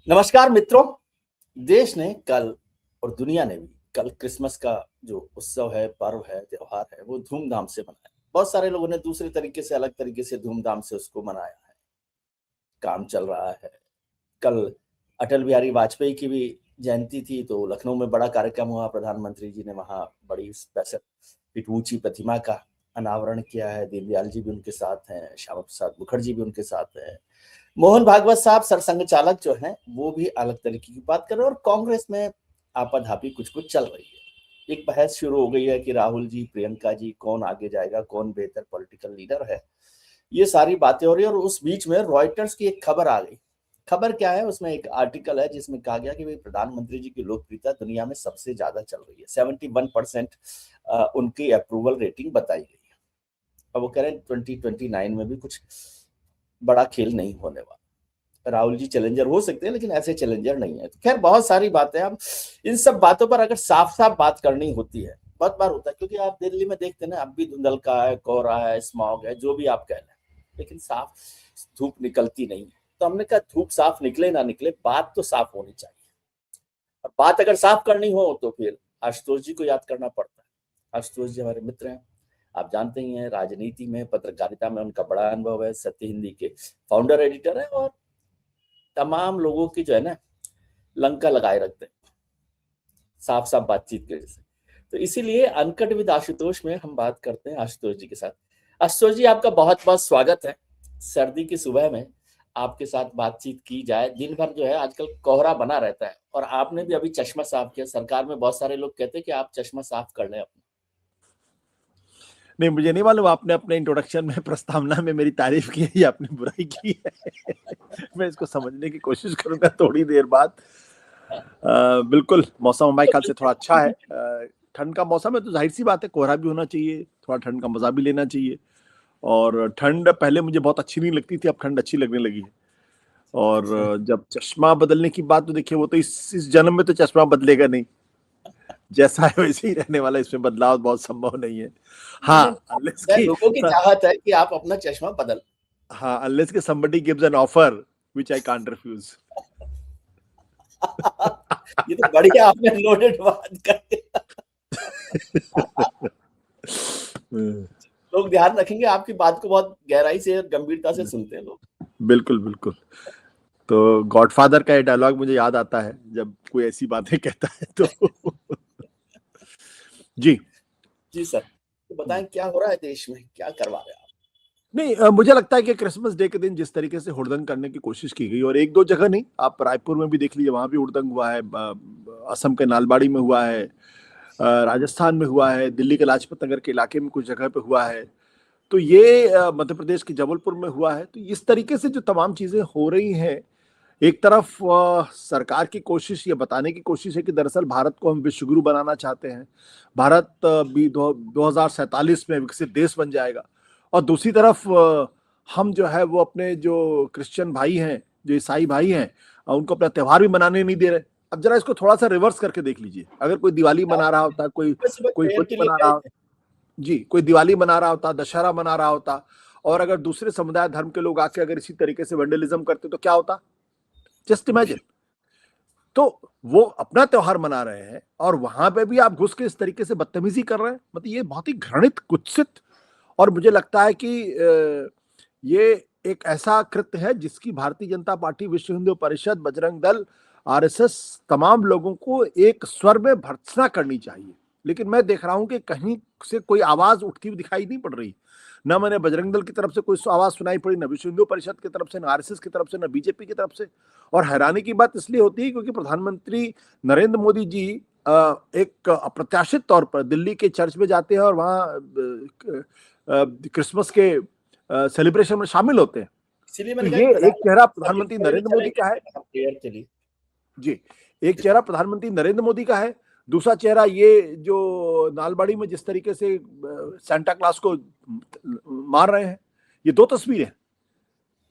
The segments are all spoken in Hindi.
नमस्कार मित्रों। देश ने कल और दुनिया ने भी कल क्रिसमस का जो उत्सव है, पर्व है, त्योहार है, वो धूमधाम से मनाया। बहुत सारे लोगों ने दूसरे तरीके से, अलग तरीके से धूमधाम से उसको मनाया है। काम चल रहा है। कल अटल बिहारी वाजपेयी की भी जयंती थी, तो लखनऊ में बड़ा कार्यक्रम हुआ। प्रधानमंत्री जी ने वहां बड़ी 65 फीट ऊंची प्रतिमा का अनावरण किया है। दीनदयाल जी भी उनके साथ हैं, श्यामा प्रसाद मुखर्जी भी उनके साथ हैं, मोहन भागवत साहब सरसंघ चालक जो हैं वो भी अलग तरीके की बात कर रहे हैं। और कांग्रेस में आपाधापी कुछ कुछ चल रही है। एक बहस शुरू हो गई है कि राहुल जी, प्रियंका जी, कौन आगे जाएगा, कौन बेहतर पॉलिटिकल लीडर है। ये सारी बातें हो रही है और उस बीच में रॉयटर्स की एक खबर आ गई। खबर क्या है, उसमें एक आर्टिकल है जिसमें कहा गया कि भाई प्रधानमंत्री जी की लोकप्रियता दुनिया में सबसे ज्यादा चल रही है। 71% उनकी अप्रूवल रेटिंग बताई गई है। अब वो कह रहे हैं 2029 में भी कुछ बड़ा खेल नहीं होने वाला। राहुल जी चैलेंजर हो सकते हैं, लेकिन ऐसे चैलेंजर नहीं है। तो खैर, बहुत सारी बातें। अब इन सब बातों पर अगर साफ साफ बात करनी होती है, बहुत बार होता है, क्योंकि आप दिल्ली में देखते हैं ना, अब भी धुंधलका है, कोहरा है, स्मॉग है, जो भी आप कह लें, लेकिन साफ धूप निकलती नहीं है। तो हमने कहा धूप साफ निकले ना निकले, बात तो साफ होनी चाहिए। और बात अगर साफ करनी हो तो फिर आशुतोष जी को याद करना पड़ता है। आशुतोष जी हमारे मित्र हैं, आप जानते ही हैं। राजनीति में, पत्रकारिता में उनका बड़ा अनुभव है। सत्य हिंदी के फाउंडर एडिटर है और तमाम लोगों की जो है ना लंका लगाए रखते हैं साफ साफ बातचीत के जैसे। तो इसीलिए अनकट विद आशुतोष में हम बात करते हैं आशुतोष जी के साथ। आशुतोष जी, आपका बहुत बहुत स्वागत है। सर्दी की सुबह में आपके साथ बातचीत की जाए। दिन भर जो है आजकल कोहरा बना रहता है और आपने भी अभी चश्मा साफ किया। सरकार में बहुत सारे लोग कहते हैं कि आप चश्मा साफ कर लें अपना। नहीं, मुझे नहीं मालूम आपने अपने इंट्रोडक्शन में, प्रस्तावना में मेरी तारीफ की है या आपने बुराई की है। मैं इसको समझने की कोशिश करूंगा थोड़ी देर बाद। बिल्कुल, मौसम हमारे ख्याल से थोड़ा अच्छा है। ठंड का मौसम है तो जाहिर सी बात है कोहरा भी होना चाहिए, थोड़ा ठंड का मजा भी लेना चाहिए। और ठंड पहले मुझे बहुत अच्छी नहीं लगती थी, अब ठंड अच्छी लगने लगी है। और जब चश्मा बदलने की बात, तो देखिए वो तो इस जन्म में तो चश्मा बदलेगा नहीं, जैसा है वैसे ही रहने वाला, इसमें बदलाव बहुत संभव नहीं है। हाँ, लोगों की चाहत है कि आप अपना चश्मा बदल। हाँ, unless कि somebody gives an offer which I can't refuse. ये तो बढ़िया आपने लोडेड बात कर दिया। लोग ध्यान रखेंगे, आपकी बात को बहुत गहराई से और गंभीरता से सुनते हैं लोग। बिल्कुल बिल्कुल। तो गॉडफादर का ये डायलॉग मुझे याद आता है जब कोई ऐसी बातें कहता है तो। जी जी सर, तो बताएं क्या हो रहा है देश में, क्या करवा रहे हैं आप? नहीं, मुझे लगता है कि क्रिसमस डे के दिन जिस तरीके से हुड़दंग करने की कोशिश की गई, और एक दो जगह नहीं, आप रायपुर में भी देख लीजिए, वहां भी हुड़दंग हुआ है, असम के नालबाड़ी में हुआ है, राजस्थान में हुआ है, दिल्ली के लाजपत नगर के इलाके में कुछ जगह पे हुआ है, तो ये मध्य प्रदेश के जबलपुर में हुआ है। तो इस तरीके से जो तमाम चीजें हो रही हैं, एक तरफ सरकार की कोशिश ये बताने की कोशिश है कि दरअसल भारत को हम विश्वगुरु बनाना चाहते हैं, भारत भी 2047 में विकसित देश बन जाएगा। और दूसरी तरफ हम जो है वो अपने जो क्रिश्चियन भाई हैं, जो ईसाई भाई हैं, उनको अपना त्यौहार भी मनाने नहीं दे रहे। अब जरा इसको थोड़ा सा रिवर्स करके देख लीजिए। अगर कोई दिवाली मना रहा होता, कोई होली मना रहा, जी, कोई दिवाली मना रहा होता, दशहरा मना रहा होता, और अगर दूसरे समुदाय धर्म के लोग आके अगर इसी तरीके से वैंडलिज्म करते तो क्या होता? Just imagine. तो वो अपना त्योहार मना रहे हैं और वहां पे भी आप घुस के इस तरीके से बदतमीजी कर रहे हैं। मतलब ये बहुत ही घृणित, कुत्सित, और मुझे लगता है कि ये एक ऐसा कृत्य है जिसकी भारतीय जनता पार्टी, विश्व हिंदू परिषद, बजरंग दल, आरएसएस, तमाम लोगों को एक स्वर में भर्त्सना करनी चाहिए। लेकिन मैं देख रहा हूं कि कहीं से कोई आवाज उठती हुई दिखाई नहीं पड़ रही। ना मैंने बजरंग दल की तरफ से कोई आवाज सुनाई पड़ी, ना विश्व हिंदू परिषद की तरफ से, ना आरएसएस की तरफ से, ना बीजेपी की तरफ से। और हैरानी की बात इसलिए होती है क्योंकि प्रधानमंत्री नरेंद्र मोदी जी एक अप्रत्याशित तौर पर दिल्ली के चर्च में जाते हैं और वहाँ क्रिसमस के सेलिब्रेशन में शामिल होते हैं। तो ये एक चेहरा प्रधानमंत्री नरेंद्र मोदी का है, जी, एक चेहरा प्रधानमंत्री नरेंद्र मोदी का है, दूसरा चेहरा ये जो नालबाड़ी में जिस तरीके से सांता क्लॉज को मार रहे हैं। ये दो तस्वीरें हैं।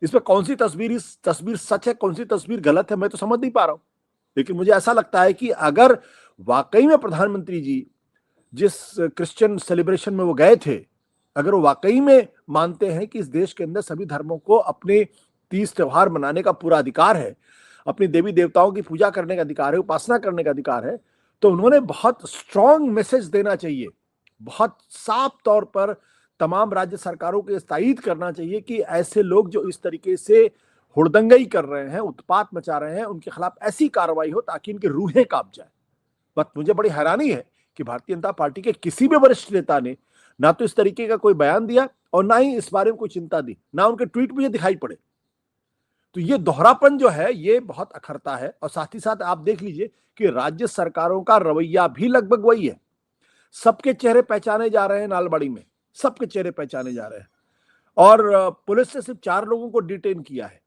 इसमें कौन सी तस्वीर सच है, कौन सी तस्वीर गलत है, मैं तो समझ नहीं पा रहा हूं। लेकिन मुझे ऐसा लगता है कि अगर वाकई में प्रधानमंत्री जी जिस क्रिश्चियन सेलिब्रेशन में वो गए थे, अगर वो वाकई में मानते हैं कि इस देश के अंदर सभी धर्मों को अपने 30 त्योहार मनाने का पूरा अधिकार है, अपनी देवी देवताओं की पूजा करने का अधिकार है, उपासना करने का अधिकार है, तो उन्होंने बहुत स्ट्रांग मैसेज देना चाहिए, बहुत साफ तौर पर तमाम राज्य सरकारों को तायीद करना चाहिए कि ऐसे लोग जो इस तरीके से हुड़दंगई कर रहे हैं, उत्पात मचा रहे हैं, उनके खिलाफ ऐसी कार्रवाई हो ताकि इनकी रूहें कांप जाए। बट मुझे बड़ी हैरानी है कि भारतीय जनता पार्टी के किसी भी वरिष्ठ नेता ने ना तो इस तरीके का कोई बयान दिया और ना ही इस बारे में कोई चिंता दी, ना उनके ट्वीट मुझे दिखाई पड़े। तो ये दोहरापन जो है ये बहुत अखरता है। और साथ ही साथ आप देख लीजिए कि राज्य सरकारों का रवैया भी लगभग वही है। सबके चेहरे पहचाने जा रहे हैं, नालबाड़ी में सबके चेहरे पहचाने जा रहे हैं, और पुलिस ने सिर्फ 4 लोगों को डिटेन किया है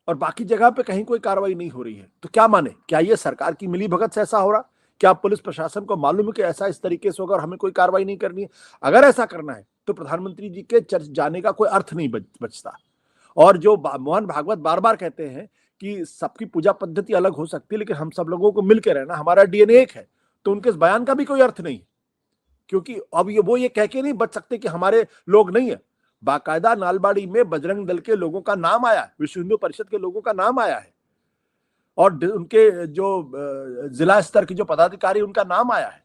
और बाकी जगह पे कहीं कोई कार्रवाई नहीं हो रही है। तो क्या माने, क्या ये सरकार की मिलीभगत से ऐसा हो रहा? क्या पुलिस प्रशासन को मालूम है कि ऐसा इस तरीके से होगा और हमें कोई कार्रवाई नहीं करनी है? अगर ऐसा करना है तो प्रधानमंत्री जी के चर्च जाने का कोई अर्थ नहीं बचता। और जो मोहन भागवत बार बार कहते हैं कि सबकी पूजा पद्धति अलग हो सकती है लेकिन हम सब लोगों को मिलकर रहना, हमारा डीएनए एक है, तो उनके इस बयान का भी कोई अर्थ नहीं, क्योंकि अब ये कह के नहीं बच सकते कि हमारे लोग नहीं है। बाकायदा नालबाड़ी में बजरंग दल के लोगों का नाम आया है, विश्व हिंदू परिषद के लोगों का नाम आया है, और उनके जो जिला स्तर के जो पदाधिकारी उनका नाम आया है।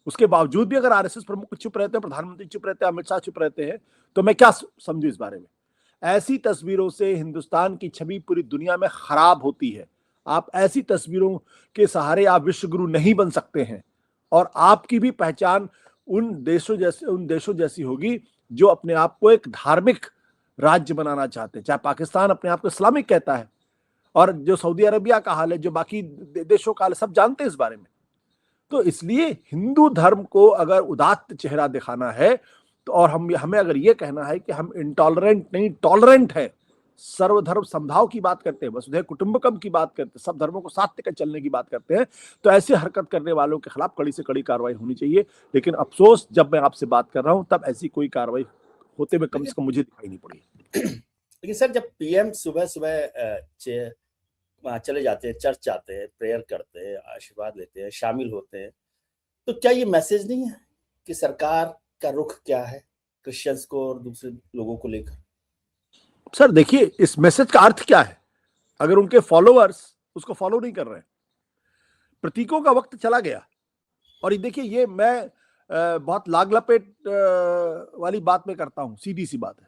उसके बावजूद भी अगर आरएसएस प्रमुख चुप रहते हैं, प्रधानमंत्री चुप रहते हैं, अमित शाह चुप रहते हैं, तो मैं क्या समझू इस बारे में? ऐसी तस्वीरों से हिंदुस्तान की छवि पूरी दुनिया में खराब होती है। आप ऐसी तस्वीरों के सहारे आप विश्व गुरु नहीं बन सकते हैं, और आपकी भी पहचान उन देशों जैसी होगी जो अपने आप को एक धार्मिक राज्य बनाना चाहते हैं। चाहे पाकिस्तान अपने आप को इस्लामिक कहता है, और जो सऊदी अरबिया का हाल है, जो बाकी देशों का हाल है, सब जानते हैं इस बारे में। तो इसलिए हिंदू धर्म को अगर उदात्त चेहरा दिखाना है तो, और हमें अगर ये कहना है कि हम इंटॉलरेंट नहीं टॉलरेंट है, सर्वधर्म समभाव की बात करते हैं, वसुधैव कुटुंबकम की बात करते हैं, सब धर्मों को साथ लेकर चलने की बात करते हैं, तो ऐसे हरकत करने वालों के खिलाफ कड़ी से कड़ी कार्रवाई होनी चाहिए। लेकिन अफसोस, जब मैं आपसे बात कर रहा हूं तब ऐसी कोई कार्रवाई होते हुए कम से कम मुझे दिखाई नहीं पड़ी। लेकिन सर, जब पीएम सुबह सुबह वहां चले जाते हैं, चर्च जाते हैं, प्रेयर करते हैं, आशीर्वाद लेते हैं, शामिल होते हैं, तो क्या ये मैसेज नहीं है कि सरकार का रुख क्या है क्रिश्चियंस को और दूसरे लोगों को लेकर? सर देखिए, इस मैसेज का अर्थ क्या है अगर उनके फॉलोअर्स उसको फॉलो नहीं कर रहे हैं? प्रतीकों का वक्त चला गया। और ये देखिए, ये मैं बहुत लाग लपेट वाली बात में करता हूं, सीधी सी बात है।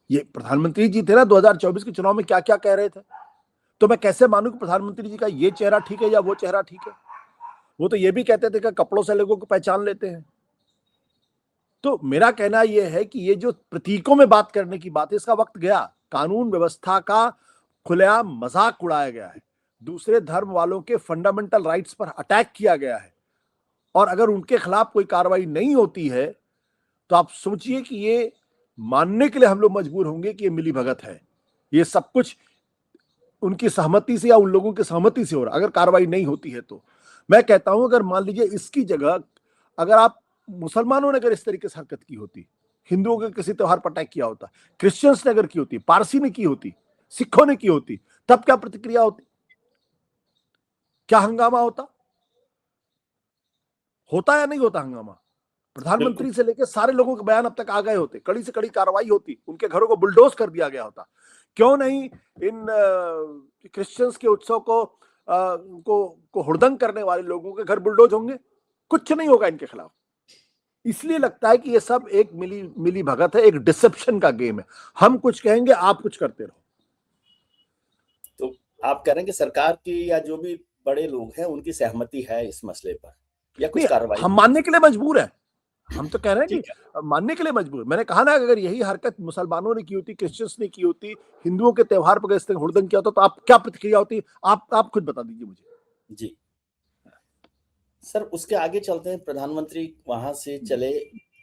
ये प्रधानमंत्री जी थे ना 2024 के चुनाव में, क्या क्या कह रहे थे, तो मैं कैसे मानूं कि प्रधानमंत्री जी का ये चेहरा ठीक है या वो चेहरा ठीक है? वो तो ये भी कहते थे कि कपड़ों से लोगों को पहचान लेते हैं। तो मेरा कहना यह है कि ये जो प्रतीकों में बात करने की बात है, इसका वक्त गया। कानून व्यवस्था का खुलेआम मजाक उड़ाया गया है, दूसरे धर्म वालों के फंडामेंटल राइट्स पर अटैक किया गया है, और अगर उनके खिलाफ कोई कार्रवाई नहीं होती है तो आप सोचिए कि ये मानने के लिए हम लोग मजबूर होंगे कि ये मिलीभगत है, ये सब कुछ उनकी सहमति से या उन लोगों की सहमति से हो रहा। अगर कार्रवाई नहीं होती है तो मैं कहता हूं, अगर मान लीजिए इसकी जगह अगर आप मुसलमानों ने अगर इस तरीके से हरकत की होती, हिंदुओं के किसी त्योहार पर अटैक किया होता, क्रिश्चियंस ने अगर की होती, पारसी ने की होती, सिखों ने की होती, तब क्या प्रतिक्रिया होती, क्या हंगामा होता या नहीं होता हंगामा? प्रधानमंत्री से लेकर सारे लोगों के बयान अब तक आ गए होते, कड़ी से कड़ी कार्रवाई होती, उनके घरों को बुलडोज कर दिया गया होता। क्यों नहीं इन क्रिश्चियंस के उत्सव को हुड़दंग करने वाले लोगों के घर बुलडोज होंगे? कुछ नहीं होगा इनके खिलाफ। इसलिए लगता है कि ये सब एक मिली भगत है, एक डिसेप्शन का गेम है। हम कुछ कहेंगे, आप कुछ करते रहो। तो आप कह रहे हैं कि सरकार की या जो भी बड़े लोग हैं उनकी सहमति है इस मसले पर, या कुछ कार्रवाई? हम मानने के लिए मजबूर है, हम तो कह रहे हैं कि मानने के लिए मजबूर। मैंने कहा ना, अगर यही हरकत मुसलमानों ने की होती, क्रिश्चियंस ने की होती, हिंदुओं के त्योहार पर इस तरह हुड़दंग किया होता, तो आप क्या प्रतिक्रिया होती? आप खुद बता दीजिए मुझे। जी सर, उसके आगे चलते हैं। प्रधानमंत्री वहां से चले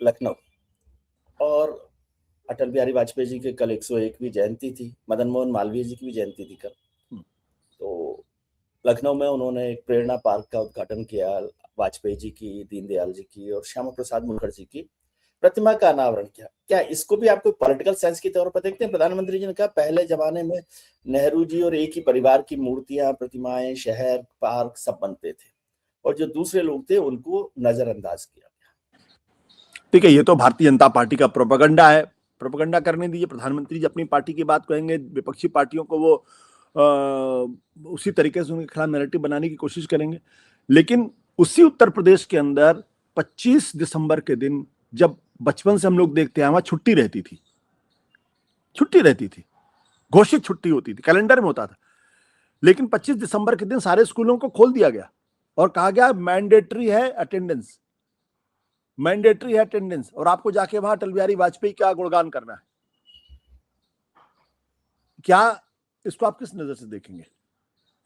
लखनऊ, और अटल बिहारी वाजपेयी जी के कल 101वीं जयंती थी, मदन मोहन मालवीय जी की भी जयंती थी कल। तो लखनऊ में उन्होंने एक प्रेरणा पार्क का उद्घाटन किया, वाजपेयी जी की, दीनदयाल जी की और श्यामा प्रसाद मुखर्जी की प्रतिमा का अनावरण किया। क्या इसको भी आप कोई पॉलिटिकल सेंस के तौर पर देखते हैं? प्रधानमंत्री जी ने कहा पहले जमाने में नेहरू जी और एक ही परिवार की मूर्तियां, प्रतिमाएं, शहर, पार्क सब बनते थे, और जो दूसरे लोग थे उनको नजरअंदाज किया गया। ठीक है, ये तो भारतीय जनता पार्टी का प्रोपेगेंडा है, प्रोपेगेंडा करने दीजिए। प्रधानमंत्री जी अपनी पार्टी की बात कहेंगे, विपक्षी पार्टियों को वो उसी तरीके से उनके खिलाफ नैरेटिव बनाने की कोशिश करेंगे। लेकिन उसी उत्तर प्रदेश के अंदर 25 दिसंबर के दिन, जब बचपन से हम लोग देखते हैं, वहां छुट्टी रहती थी, घोषित छुट्टी होती थी, कैलेंडर में होता था। लेकिन 25 दिसंबर के दिन सारे स्कूलों को खोल दिया गया और कहा गया मैंडेटरी है अटेंडेंस, और आपको जाके वहां अटल बिहारी वाजपेयी का गुणगान करना है। क्या इसको आप किस नजर से देखेंगे?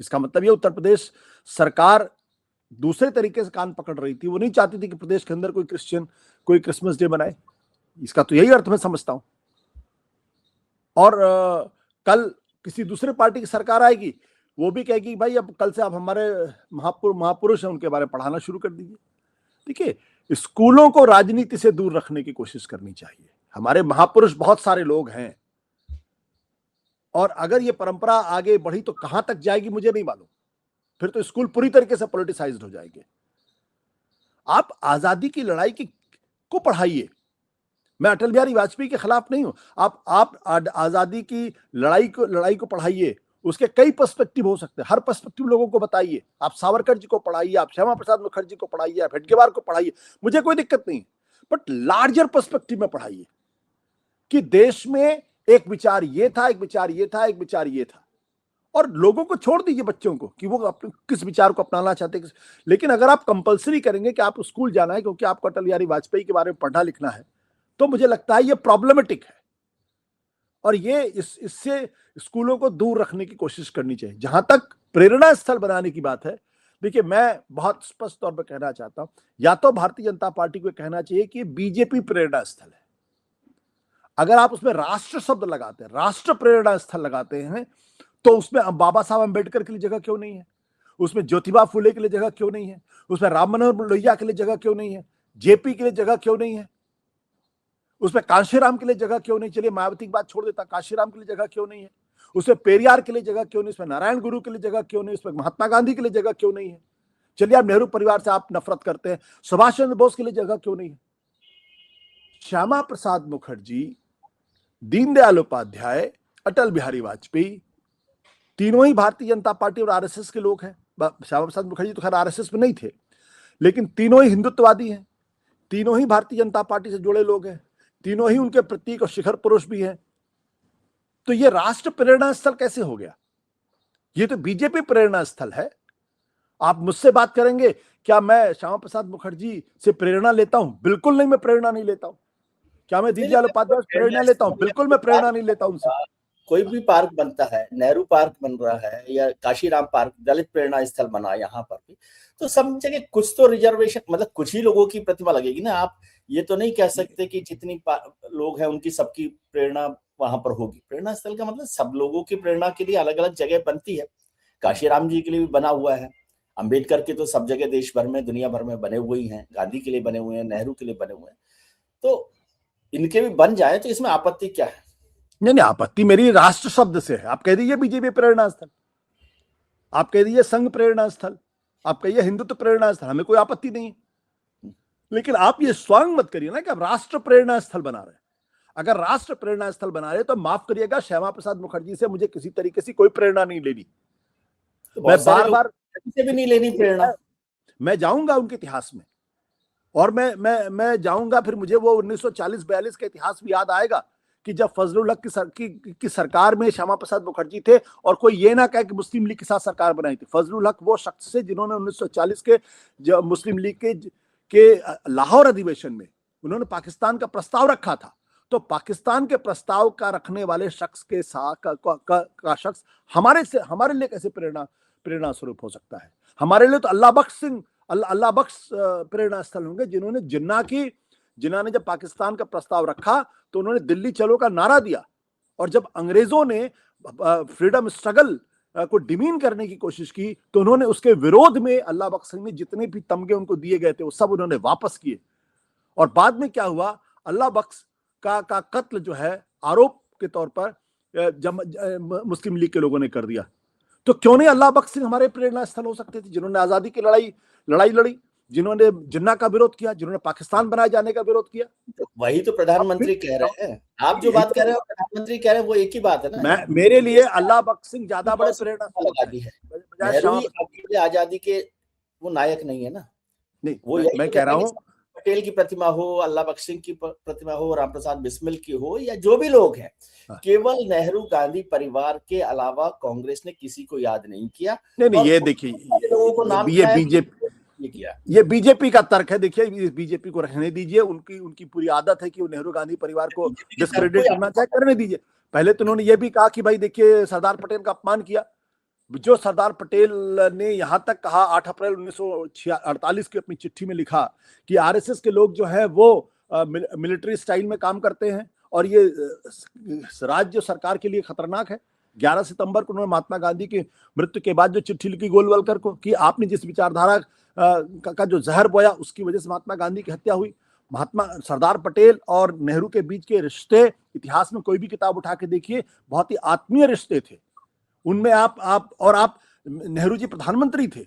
इसका मतलब ये उत्तर प्रदेश सरकार दूसरे तरीके से कान पकड़ रही थी, वो नहीं चाहती थी कि प्रदेश के अंदर कोई क्रिश्चियन कोई क्रिसमस डे बनाए। इसका तो यही अर्थ मैं समझता हूं। और कल किसी दूसरे पार्टी की सरकार आएगी, वो भी कहेगी भाई अब कल से आप हमारे महापुरुष हैं, उनके बारे में पढ़ाना शुरू कर दीजिए। देखिए, स्कूलों को राजनीति से दूर रखने की कोशिश करनी चाहिए। हमारे महापुरुष बहुत सारे लोग हैं, और अगर ये परंपरा आगे बढ़ी तो कहां तक जाएगी मुझे नहीं मालूम। फिर तो स्कूल पूरी तरीके से पॉलिटिसाइज्ड हो जाएंगे। आप आजादी की लड़ाई को पढ़ाइए। मैं अटल बिहारी वाजपेयी के खिलाफ नहीं हूं। आप आजादी की लड़ाई को पढ़ाइए। उसके कई पर्सपेक्टिव हो सकते हैं, हर पर्सपेक्टिव लोगों को बताइए। आप सावरकर जी को पढ़ाइए, आप श्यामा प्रसाद मुखर्जी को पढ़ाइए, आप हेडगेवार को पढ़ाइए, मुझे कोई दिक्कत नहीं। बट लार्जर पर्सपेक्टिव में पढ़ाइए कि देश में एक विचार ये था, एक विचार ये था, एक विचार ये था, और लोगों को छोड़ दीजिए, बच्चों को, कि वो किस विचार को अपनाना चाहते हैं। लेकिन अगर आप कंपलसरी करेंगे कि आप स्कूल जाना है क्योंकि आपको अटल बिहारी वाजपेयी के बारे में पढ़ना लिखना है, तो मुझे लगता है ये प्रॉब्लमेटिक है, और ये इससे स्कूलों को दूर रखने की कोशिश करनी चाहिए। जहां तक प्रेरणा स्थल बनाने की बात है, देखिए मैं बहुत स्पष्ट तौर पर कहना चाहता हूं, या तो भारतीय जनता पार्टी को कहना चाहिए कि बीजेपी प्रेरणा स्थल है। अगर आप उसमें राष्ट्र शब्द लगाते हैं, राष्ट्र प्रेरणा स्थल लगाते हैं, तो उसमें बाबा साहब अंबेडकर के लिए जगह क्यों नहीं है? उसमें ज्योतिबा फुले के लिए जगह क्यों नहीं है? उसमें राम मनोहर लोहिया के लिए जगह क्यों नहीं है? जेपी के लिए जगह क्यों नहीं है? उसमें कांशीराम के लिए जगह क्यों नहीं? चलिए मायावती की बात छोड़ देता, कांशीराम के लिए जगह क्यों नहीं है? उसमें पेरियार के लिए जगह क्यों नहीं? उसमें नारायण गुरु के लिए जगह क्यों नहीं? उसमें महात्मा गांधी के लिए जगह क्यों नहीं है? चलिए आप नेहरू परिवार से आप नफरत करते हैं, सुभाष चंद्र बोस के लिए जगह क्यों नहीं है? श्यामा प्रसाद मुखर्जी, दीनदयाल उपाध्याय, अटल बिहारी वाजपेयी, तीनों ही भारतीय जनता पार्टी और आरएसएस के लोग हैं। श्यामा प्रसाद मुखर्जी तो खैर आरएसएस में नहीं थे, लेकिन तीनों ही हिंदुत्ववादी हैं, तीनों ही भारतीय जनता पार्टी से जुड़े लोग हैं, तीनों ही उनके प्रतीक और शिखर पुरुष भी हैं। तो ये राष्ट्र प्रेरणा स्थल कैसे हो गया? ये तो बीजेपी प्रेरणा स्थल है। आप मुझसे बात करेंगे क्या मैं श्यामा प्रसाद मुखर्जी से प्रेरणा लेता हूं? बिल्कुल नहीं, मैं प्रेरणा नहीं लेता हूं। क्या मैं दीनदयाल उपाध्याय से प्रेरणा लेता हूं? बिल्कुल मैं प्रेरणा नहीं लेता उनसे। कोई भी पार्क बनता है, नेहरू पार्क बन रहा है या काशीराम पार्क दलित प्रेरणा स्थल बना यहाँ पर भी, तो सब जगह कुछ तो रिजर्वेशन, मतलब कुछ ही लोगों की प्रतिमा लगेगी ना। आप ये तो नहीं कह सकते कि जितनी लोग हैं उनकी सबकी प्रेरणा वहां पर होगी। प्रेरणा स्थल का मतलब सब लोगों की प्रेरणा के लिए अलग अलग जगह बनती है। काशीराम जी के लिए भी बना हुआ है, अंबेडकर के तो सब जगह देश भर में दुनिया भर में बने हुए ही हैं, गांधी के लिए बने हुए हैं, नेहरू के लिए बने हुए हैं, तो इनके भी बन जाए तो इसमें आपत्ति क्या है? नहीं, आपत्ति मेरी राष्ट्र शब्द से है। आप कह दीजिए बीजेपी प्रेरणा स्थल, आप कह दीजिए संघ प्रेरणा स्थल, आप कहिए हिंदुत्व प्रेरणा स्थल, हमें कोई आपत्ति नहीं है। लेकिन आप ये स्वांग मत करिए ना कि आप राष्ट्र प्रेरणा स्थल बना रहे हैं। अगर राष्ट्र प्रेरणा स्थल बना रहे तो माफ करिएगा, श्यामा प्रसाद मुखर्जी से मुझे किसी तरीके से कोई प्रेरणा नहीं लेनी। तो मैं बार-बार से भी नहीं लेनी प्रेरणा। मैं जाऊंगा उनके इतिहास में, और मैं जाऊंगा, फिर मुझे वो 1940-42 का इतिहास भी याद आएगा कि जब फजलुल हक की सरकार में श्यामा प्रसाद मुखर्जी थे, और कोई ये ना कहे कि मुस्लिम लीग के साथ सरकार बनाई थी। फजलुल हक वो शख्स थे जिन्होंने 1940 के जब मुस्लिम लीग के लाहौर अधिवेशन में उन्होंने पाकिस्तान का प्रस्ताव रखा था। तो पाकिस्तान के प्रस्ताव का रखने वाले शख्स के साथ का शख्स हमारे लिए कैसे प्रेरणा स्वरूप हो सकता है? हमारे लिए तो अल्लाह बख्श प्रेरणा स्थल होंगे, जिन्होंने जब पाकिस्तान का प्रस्ताव रखा तो उन्होंने दिल्ली चलो का नारा दिया, और जब अंग्रेजों ने फ्रीडम स्ट्रगल को डिमीन करने की कोशिश की तो उन्होंने उसके विरोध में अल्लाह बख्श सिंह ने जितने भी तमगे उनको दिए गए थे वो सब उन्होंने वापस किए। और बाद में क्या हुआ, अल्लाह बख्श का कत्ल जो है आरोप के तौर पर मुस्लिम लीग के लोगों ने कर दिया। तो क्यों नहीं अल्लाह बख्श सिंह हमारे प्रेरणा स्थल हो सकते थे, जिन्होंने आजादी की लड़ाई लड़ी, जिन्होंने जिन्ना का विरोध किया, जिन्होंने पाकिस्तान बनाए जाने का विरोध किया। तो वही तो प्रधानमंत्री कह रहे हैं। आप जो बात कह रहे हो प्रधानमंत्री कह रहे हैं, वो एक ही बात है ना। मैं मेरे लिए अल्लाह बख्श सिंह ज्यादा बड़े प्रेरणा लगा दी है। बजाय नेहरू श्यामा ही अकेले आजादी के वो नायक नहीं है ना। नहीं, वो मैं कह रहा हूँ पटेल की प्रतिमा हो, अल्लाह बख्श सिंह की प्रतिमा हो, रामप्रसाद बिस्मिल की हो, या जो भी लोग हैं, केवल नेहरू गांधी परिवार के अलावा कांग्रेस ने किसी को याद नहीं किया। नहीं, ये देखिए, लोगों को नाम ये बीजेपी किया, ये बीजेपी का तर्क है। देखिए, बीजेपी को रहने दीजिए, उनकी पूरी आदत है कि वो नेहरू गांधी परिवार को डिस्क्रेडिट करना चाहे, करने दीजिए। पहले तो उन्होंने ये भी कहा कि भाई देखिए, सरदार पटेल का अपमान किया। जो सरदार पटेल ने यहां तक कहा 8 अप्रैल 1948 की अपनी चिट्ठी में लिखा कि आरएसएस के लोग जो है वो मिलिट्री स्टाइल में काम करते हैं और ये राज्य सरकार के लिए खतरनाक है। 11 सितंबर को उन्होंने महात्मा गांधी की मृत्यु के बाद जो चिट्ठी लिखी गोलवलकर को कि आपने जिस विचारधारा का जो जहर बोया, उसकी वजह से महात्मा गांधी की हत्या हुई। सरदार पटेल और नेहरू के बीच के रिश्ते इतिहास में कोई भी किताब उठा के देखिए, बहुत ही आत्मीय रिश्ते थे। उनमें आप नेहरू जी प्रधानमंत्री थे,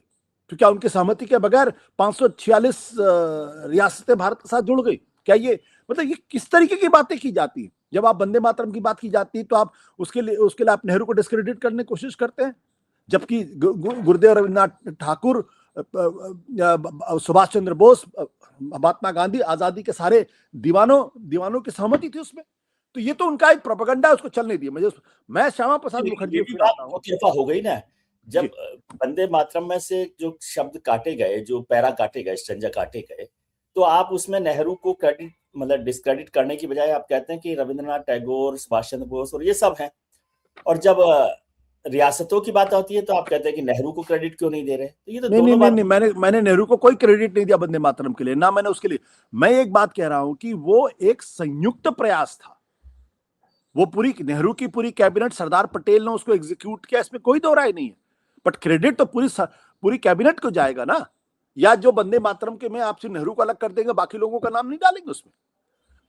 तो क्या उनकी सहमति के बगैर 546 रियासतें भारत के साथ जुड़ गई? क्या ये मतलब ये किस तरीके की बातें की जाती है? जब आप वंदे मातरम की बात की जाती है तो आप उसके लिए आप नेहरू को डिस्क्रेडिट करने की कोशिश करते हैं, जबकि गुरुदेव रविन्द्रनाथ ठाकुर, सुभाष चंद्र बोस, महात्मा गांधी, आजादी के सारे दीवानों की सहमति थी उसमें। तो ये तो उनका एक प्रोपेगेंडा, उसको चलने दिए। मैं श्यामा प्रसाद मुखर्जी हो गई ना, जब वंदे मातरम में से जो शब्द काटे गए, जो पैरा काटे गए, स्टैंजा काटे गए, तो आप उसमें नेहरू को क्रेडिट मतलब डिस्क्रेडिट करने की बजाय आप कहते हैं कि रविंद्रनाथ टैगोर, सुभाष चंद्र बोस और ये सब हैं। और जब रियासतों की बात होती है तो आप कहते हैं कि नेहरू को क्रेडिट क्यों नहीं दे रहे? तो ये तो नहीं, मैंने नेहरू को कोई क्रेडिट नहीं दिया वंदे मातरम के लिए, ना मैंने उसके लिए। मैं एक बात कह रहा हूं कि वो एक संयुक्त प्रयास था। वो पूरी नेहरू की पूरी कैबिनेट, सरदार पटेल ने उसको एग्जीक्यूट किया, इसमें कोई दो राय नहीं है। बट क्रेडिट तो पूरी कैबिनेट को जाएगा ना। या जो वंदे मातरम के में आप सिर्फ नेहरू को अलग कर देंगे, बाकी लोगों का नाम नहीं डालेंगे उसमें।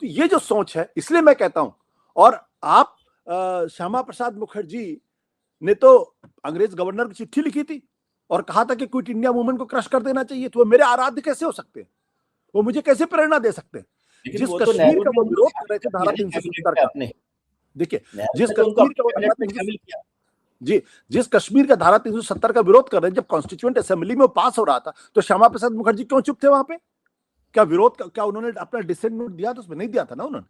तो ये जो सोच है, इसलिए मैं कहता हूं। और आप श्यामा प्रसाद मुखर्जी ने तो अंग्रेज गवर्नर की चिट्ठी लिखी थी और कहा था कि क्विट इंडिया मूवमेंट को क्रश कर देना चाहिए। तो वो मेरे आराध्य कैसे हो सकते हैं? वो मुझे कैसे प्रेरणा दे सकते हैं? जिस कश्मीर का वो विरोध कर रहे थे धारा 370 का, देखिए जिस कश्मीर का धारा 370 का विरोध कर रहे हैं, जब कॉन्स्टिट्यूएंट असेंबली में वो पास हो रहा था तो श्यामा प्रसाद मुखर्जी क्यों चुप थे वहां पे? क्या उन्होंने अपना डिसेंट नोट दिया था? उसमें नहीं दिया था ना उन्होंने।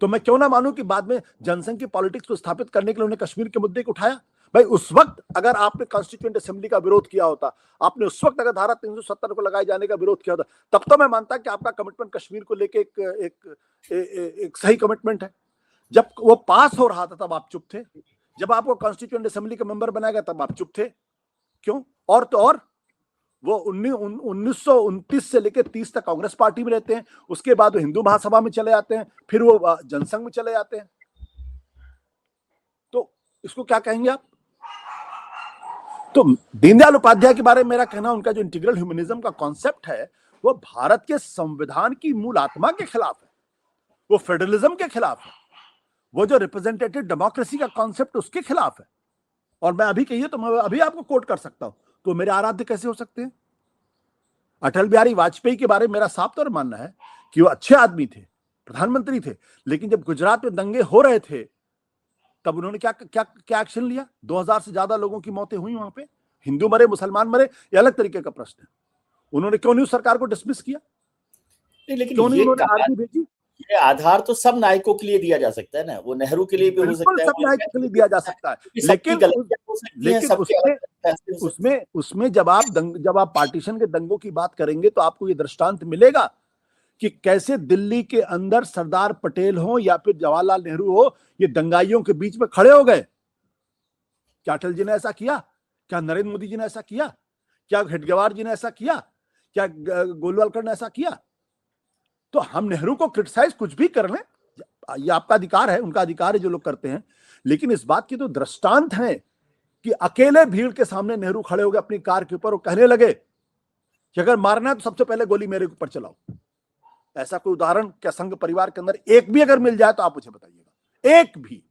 तो मैं क्यों ना मानूं कि बाद में जनसंघ की पॉलिटिक्स को स्थापित करने के लिए उन्होंने कश्मीर के मुद्दे को उठाया। भाई उस वक्त अगर आपने कॉन्स्टिट्यूएंट असेंबली का विरोध किया होता, आपने उस वक्त अगर धारा 370 को लगाए जाने का विरोध किया होता, तब तो मैं मानता कि आपका कमिटमेंट कश्मीर को लेके एक सही कमिटमेंट है। जब वो पास हो रहा था तब आप चुप थे, जब आपको कॉन्स्टिट्यूएंट असेंबली का मेंबर बनाया गया तब आप चुप थे। क्यों? और तो और वो 1929 से लेकर 30 तक कांग्रेस पार्टी में रहते हैं, उसके बाद वो हिंदू महासभा में चले जाते हैं, फिर वो जनसंघ में चले जाते हैं। तो इसको क्या कहेंगे आप? तो दीनदयाल उपाध्याय के बारे में मेरा कहना, उनका जो इंटीग्रल ह्यूमनिज्म का कॉन्सेप्ट है वो भारत के संविधान की मूल आत्मा के खिलाफ है, वो फेडरलिज्म के खिलाफ है, वो जो रिप्रेजेंटेटिव डेमोक्रेसी का कॉन्सेप्ट उसके खिलाफ है। और मैं अभी कहिए तो मैं अभी आपको कोट कर सकता हूं। तो मेरे आराध्य कैसे हो सकते हैं? अटल बिहारी वाजपेयी के बारे में मेरा साफ तौर मानना है कि वो अच्छे आदमी थे, प्रधानमंत्री थे, लेकिन जब गुजरात में दंगे हो रहे थे तब उन्होंने क्या एक्शन लिया? 2000 से ज्यादा लोगों की मौतें हुई वहां पे। हिंदू मरे, मुसलमान मरे, ये अलग तरीके का प्रश्न है। उन्होंने क्यों नहीं उस सरकार को डिसमिस किया? लेकिन क्यों नहीं उन्होंने आर्मी भेजी? ये आधार तो सब नायकों के लिए दिया जा सकता है ना, वो नेहरू के लिए भी हो सकता है, सब नायकों के लिए दिया जा सकता है, लेकिन उसमें जब आप पार्टीशन के दंगों की बात करेंगे तो आपको ये दृष्टांत मिलेगा कि कैसे दिल्ली के अंदर सरदार पटेल हो या फिर जवाहरलाल नेहरू हो, ये दंगाइयों के बीच में खड़े हो गए। क्या अटल जी ने ऐसा किया? क्या नरेंद्र मोदी जी ने ऐसा किया? क्या हेडगेवार जी ने ऐसा किया? क्या गोलवालकर ने ऐसा किया? तो हम नेहरू को क्रिटिसाइज कुछ भी कर लें, ये आपका अधिकार है, उनका अधिकार है जो लोग करते हैं, लेकिन इस बात की तो दृष्टांत है कि अकेले भीड़ के सामने नेहरू खड़े हो गए अपनी कार के ऊपर और कहने लगे कि अगर मारना है तो सबसे पहले गोली मेरे ऊपर चलाओ। ऐसा कोई उदाहरण क्या संघ परिवार के अंदर एक भी अगर मिल जाए तो आप मुझे बताइएगा, एक भी।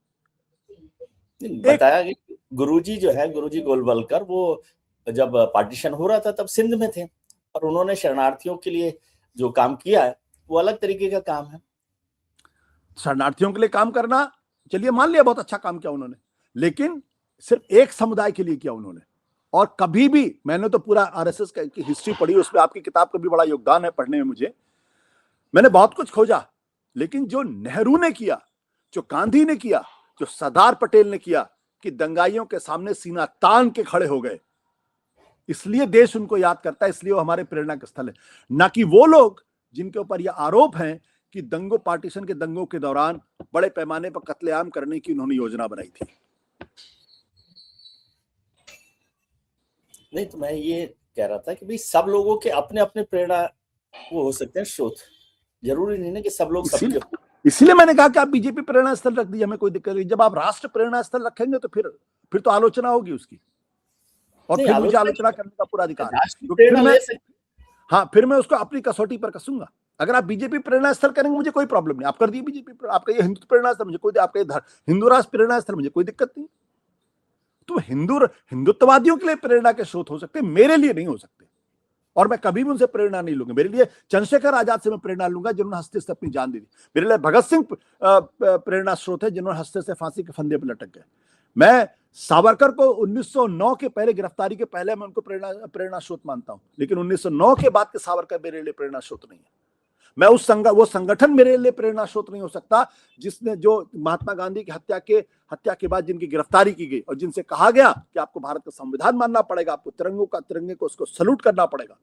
बताया कि गुरुजी जो है, गुरुजी गोलवलकर, वो जब पार्टीशन हो रहा था तब सिंध में थे, और उन्होंने शरणार्थियों के लिए जो काम किया है वो अलग तरीके का काम है। शरणार्थियों के लिए काम करना, चलिए मान लिया बहुत अच्छा काम किया उन्होंने, लेकिन सिर्फ एक समुदाय के लिए किया उन्होंने। और कभी भी, मैंने तो पूरा आरएसएस की हिस्ट्री पढ़ी, उसमें आपकी किताब का भी बड़ा योगदान है पढ़ने में मुझे, मैंने बहुत कुछ खोजा, लेकिन जो नेहरू ने किया, जो गांधी ने किया, जो सरदार पटेल ने किया, कि दंगाइयों के सामने सीना तान के खड़े हो गए, इसलिए देश उनको याद करता है, इसलिए वो हमारे प्रेरणा का स्थल है। ना कि वो लोग जिनके ऊपर यह आरोप है कि दंगों, पार्टीशन के दंगों के दौरान बड़े पैमाने पर कत्लेआम करने की उन्होंने योजना बनाई थी। नहीं, तो मैं ये कह रहा था कि भाई सब लोगों के अपने अपने प्रेरणा वो हो सकते हैं स्रोत, जरूरी नहीं ना कि सब लोग सबके। इसलिए मैंने कहा कि आप बीजेपी प्रेरणा स्थल रख दीजिए, हमें कोई दिक्कत नहीं। जब आप राष्ट्र प्रेरणा स्थल रखेंगे तो फिर तो आलोचना होगी उसकी, और फिर मुझे आलोचना करने का पूरा अधिकार है। हाँ, फिर मैं उसको अपनी कसौटी पर कसूंगा। अगर आप बीजेपी प्रेरणा स्थल करेंगे मुझे कोई प्रॉब्लम नहीं, आप कर दिए बीजेपी, आपका ये हिंदू प्रेरणा स्थल, मुझे कोई, आपका हिंदू राष्ट्र प्रेरणा स्थल, मुझे कोई दिक्कत नहीं। तो हिंदुत्ववादियों के लिए प्रेरणा के स्रोत हो सकते, मेरे लिए नहीं हो सकते, और मैं कभी भी उनसे प्रेरणा नहीं लूंगा। मेरे लिए चंद्रशेखर आजाद से मैं प्रेरणा लूंगा जिन्होंने हंसते से अपनी जान दे दी। मेरे लिए भगत सिंह प्रेरणा स्रोत है जिन्होंने हंसते से फांसी के फंदे पर लटक गए। मैं सावरकर को 1909 के पहले, गिरफ्तारी के पहले मैं उनको प्रेरणा स्रोत मानता हूं, लेकिन 1909 के बाद के सावरकर मेरे लिए प्रेरणा स्रोत नहीं है। मैं वो संगठन मेरे लिए प्रेरणा स्रोत नहीं हो सकता जिसने, जो महात्मा गांधी की हत्या के बाद जिनकी गिरफ्तारी की गई और जिनसे कहा गया कि आपको भारत का संविधान मानना पड़ेगा, आपको तिरंगे को उसको सलूट करना पड़ेगा,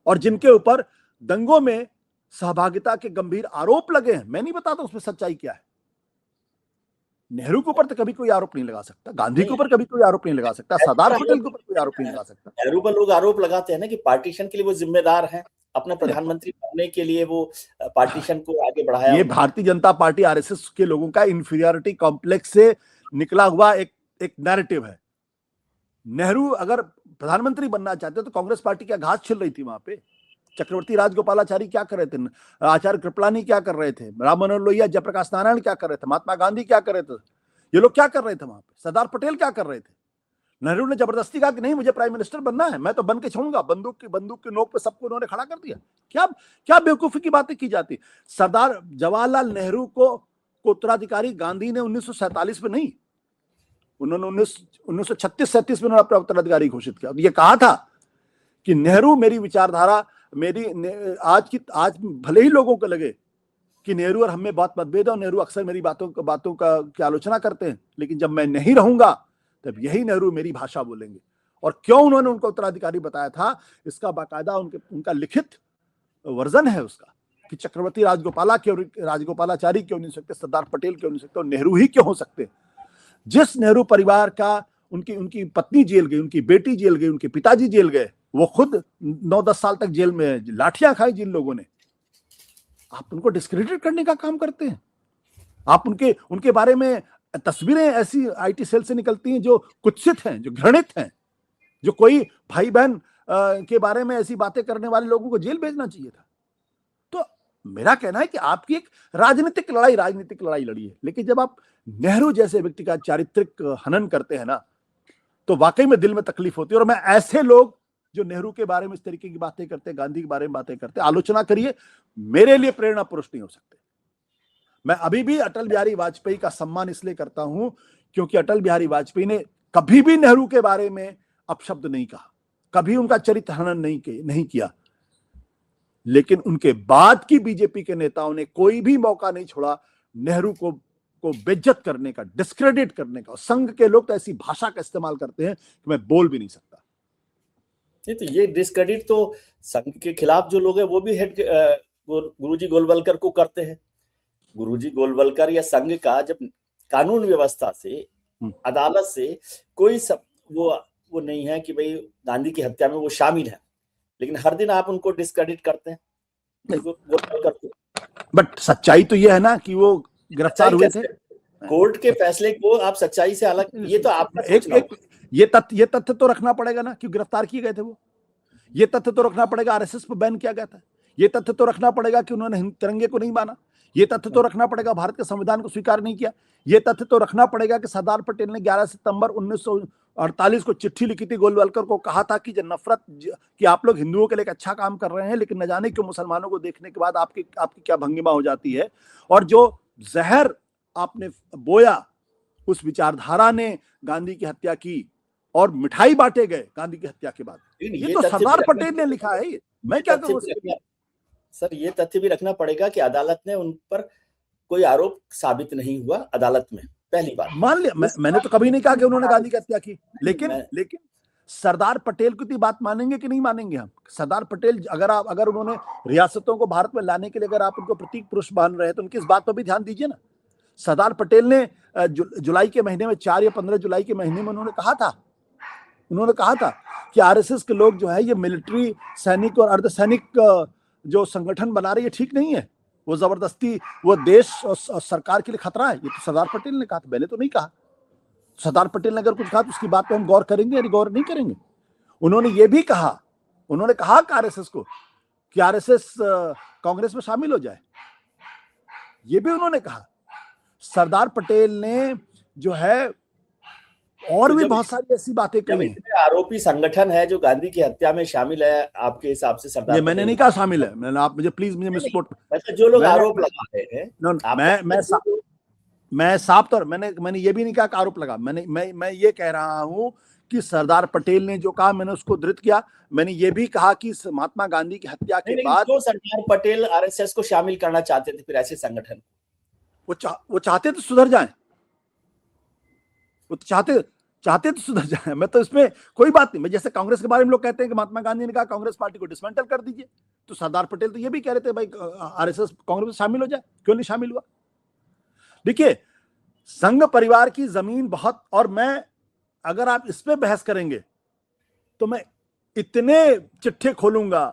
और जिनके ऊपर दंगों में सहभागिता के गंभीर आरोप लगे हैं। मैं नहीं बताता उसमें सच्चाई क्या है। नेहरू के ऊपर तो कभी कोई आरोप नहीं लगा सकता, गांधी के ऊपर कभी कोई आरोप नहीं लगा सकता, सरदार पटेल के ऊपर कोई आरोप नहीं लगा सकता। नेहरू पर लोग आरोप लगाते हैं ना कि पार्टीशन के लिए वो जिम्मेदार हैं, अपने प्रधानमंत्री बनने के लिए वो पार्टीशन को आगे बढ़ाया। ये भारतीय जनता पार्टी, आरएसएस के लोगों का इंफीरियरिटी कॉम्प्लेक्स से निकला हुआ एक नैरेटिव है। नेहरू अगर प्रधानमंत्री बनना चाहते तो कांग्रेस पार्टी क्या घास छिल रही थी वहां पे? चक्रवर्ती राजगोपालाचारी क्या कर रहे थे? आचार्य कृपलानी क्या कर रहे थे? राम मनोहर लोहिया, जयप्रकाश नारायण क्या कर रहे थे? महात्मा गांधी क्या कर रहे थे? ये लोग क्या कर रहे थे वहां पे? सरदार पटेल क्या कर रहे थे? नेहरू ने जबरदस्ती कहा कि नहीं, मुझे प्राइम मिनिस्टर बनना है, मैं तो बन के छोड़ूंगा। बंदूक की नोक पे सबको उन्होंने खड़ा कर दिया। क्या बेवकूफी की बातें की जाती। सरदार जवाहरलाल नेहरू को उत्तराधिकारी गांधी ने 1947 में नहीं, उन्होंने 1936-37 में अपना उत्तराधिकारी घोषित किया। ये कहा था कि नेहरू मेरी विचारधारा, आज भले ही लोगों को लगे कि नेहरू और हमें बहुत मतभेद है और नेहरू अक्सर मेरी बातों की आलोचना करते हैं, लेकिन जब मैं नहीं रहूंगा तब यही नेहरू मेरी भाषा बोलेंगे। और क्यों उन्होंने उनको उत्तराधिकारी बताया था, इसका बाकायदा उनका लिखित वर्जन है उसका, कि चक्रवर्ती राजगोपालाचारी क्यों नहीं सकते, सरदार पटेल क्यों नहीं सकते, और नेहरू ही क्यों हो सकते। जिस नेहरू परिवार का उनकी पत्नी जेल गई, उनकी बेटी जेल गई, उनके पिताजी जेल गए, वो खुद 9-10 साल तक जेल में लाठियां खाई जिन लोगों ने, आप उनको डिस्क्रेडिट करने का काम करते हैं। आप उनके बारे में तस्वीरें ऐसी आईटी सेल से निकलती हैं जो कुत्सित हैं, जो घृणित हैं, जो कोई भाई बहन के बारे में ऐसी बातें करने वाले लोगों को जेल भेजना चाहिए था। तो मेरा कहना है कि आपकी एक राजनीतिक लड़ाई लड़ी है, लेकिन जब आप नेहरू जैसे व्यक्ति का चारित्रिक हनन करते हैं ना, तो वाकई में दिल में तकलीफ होती है। और मैं ऐसे लोग जो नेहरू के बारे में इस तरीके की बातें करते हैं, गांधी के बारे में बातें करते हैं, आलोचना करिए, मेरे लिए प्रेरणा पुरुष नहीं हो सकते। मैं अभी भी अटल बिहारी वाजपेयी का सम्मान इसलिए करता हूं क्योंकि अटल बिहारी वाजपेयी ने कभी भी नेहरू के बारे में अपशब्द नहीं कहा, कभी उनका चरित्र हनन नहीं किया, लेकिन उनके बाद की बीजेपी के नेताओं ने कोई भी मौका नहीं छोड़ा नेहरू को बेइज्जत करने का, डिस्क्रेडिट करने का। संघ के लोग तो ऐसी भाषा का इस्तेमाल करते हैं कि मैं बोल भी नहीं सकता। तो ये डिस्क्रेडिट तो संघ के खिलाफ जो लोग हैं वो भी गुरुजी गोलवलकर को करते हैं। गुरुजी गोलवलकर या संघ का जब कानून व्यवस्था से, अदालत से कोई वो नहीं है कि भाई गांधी की हत्या में वो शामिल है, लेकिन हर दिन आप उनको डिस्क्रेडिट करते हैं। बट सच्चाई तो ये है ना कि वो गिरफ्तार हुए थे। कोर्ट के फैसले को आप सच्चाई से अलग, ये तो आपका ये तथ्य तो रखना पड़ेगा ना कि गिरफ्तार किए गए थे वो। ये तथ्य तो रखना पड़ेगा आरएसएस पर बैन किया गया था। ये तथ्य तो रखना पड़ेगा कि उन्होंने तिरंगे को नहीं माना। ये तथ्य तो रखना पड़ेगा भारत के संविधान को स्वीकार नहीं किया। ये तथ्य तो रखना पड़ेगा कि सरदार पटेल ने 11 सितंबर 48 को चिट्ठी लिखी थी, गोलवलकर को कहा था कि कि आप लोग हिंदुओं के लिए एक अच्छा काम कर रहे हैं, लेकिन न जाने क्यों मुसलमानों को देखने के बाद आपकी क्या भंगिमा हो जाती है। और जो जहर आपने बोया, उस विचारधारा ने गांधी की हत्या की और मिठाई बांटे गए गांधी की हत्या के बाद। ये तो सरदार पटेल ने लिखा है, मैं क्या करूं सर। ये तथ्य भी रखना पड़ेगा कि अदालत ने उन पर कोई आरोप साबित नहीं हुआ अदालत में, पहली बात। मान लिया, मैंने तो कभी नहीं कहा कि उन्होंने गांधी की हत्या की, लेकिन सरदार पटेल की बात मानेंगे कि नहीं मानेंगे हम? सरदार पटेल अगर उन्होंने रियासतों को भारत में लाने के लिए अगर आप उनको प्रतीक पुरुष मान रहे हैं तो उनकी इस बात पर भी ध्यान दीजिए ना। सरदार पटेल ने जुलाई के महीने में 4 या 15 जुलाई के महीने में उन्होंने कहा था कि आरएसएस के लोग जो है ये मिलिट्री, सैनिक और अर्धसैनिक जो संगठन बना रही है ठीक नहीं है, वो जबरदस्ती वो देश और सरकार के लिए खतरा है। ये तो सरदार पटेल ने कहा था, मैंने तो नहीं कहा। सरदार पटेल ने अगर कुछ कहा तो उसकी बात पे हम गौर करेंगे या गौर नहीं करेंगे। उन्होंने ये भी कहा, उन्होंने कहा कि आरएसएस को कि आरएसएस कांग्रेस में शामिल हो जाए, ये भी उन्होंने कहा। सरदार पटेल ने जो है और भी बहुत सारी ऐसी बातें कही। आरोपी संगठन है जो गांधी की हत्या में शामिल है, आपके हिसाब से सरदार? ये मैंने नहीं कहा शामिल है, मैंने, आप मुझे प्लीज मुझे मिसकोट, जो लोग आरोप लगा रहे हैं, मैं साफ तौर मैंने ये भी नहीं कहा कि आरोप लगा। मैं ये कह रहा हूं कि सरदार पटेल ने जो कहा मैंने उसको धृत किया। मैंने ये भी कहा कि महात्मा गांधी की हत्या के बाद जो सरदार पटेल आरएसएस को शामिल करना चाहते थे, फिर ऐसे संगठन वो चाहते तो सुधर जाएं, वो चाहते तो सुधर जाए। मैं तो इसमें कोई बात नहीं। मैं जैसे कांग्रेस के बारे में लोग कहते हैं कि महात्मा गांधी ने कहा कांग्रेस पार्टी को डिसमेंटल कर दीजिए, तो सरदार पटेल तो ये भी कह रहे थे भाई आरएसएस कांग्रेस में शामिल हो जाए, क्यों नहीं शामिल हुआ? देखिए, संघ परिवार की जमीन बहुत, और मैं अगर आप इस पे बहस करेंगे तो मैं इतने चिट्ठे खोलूंगा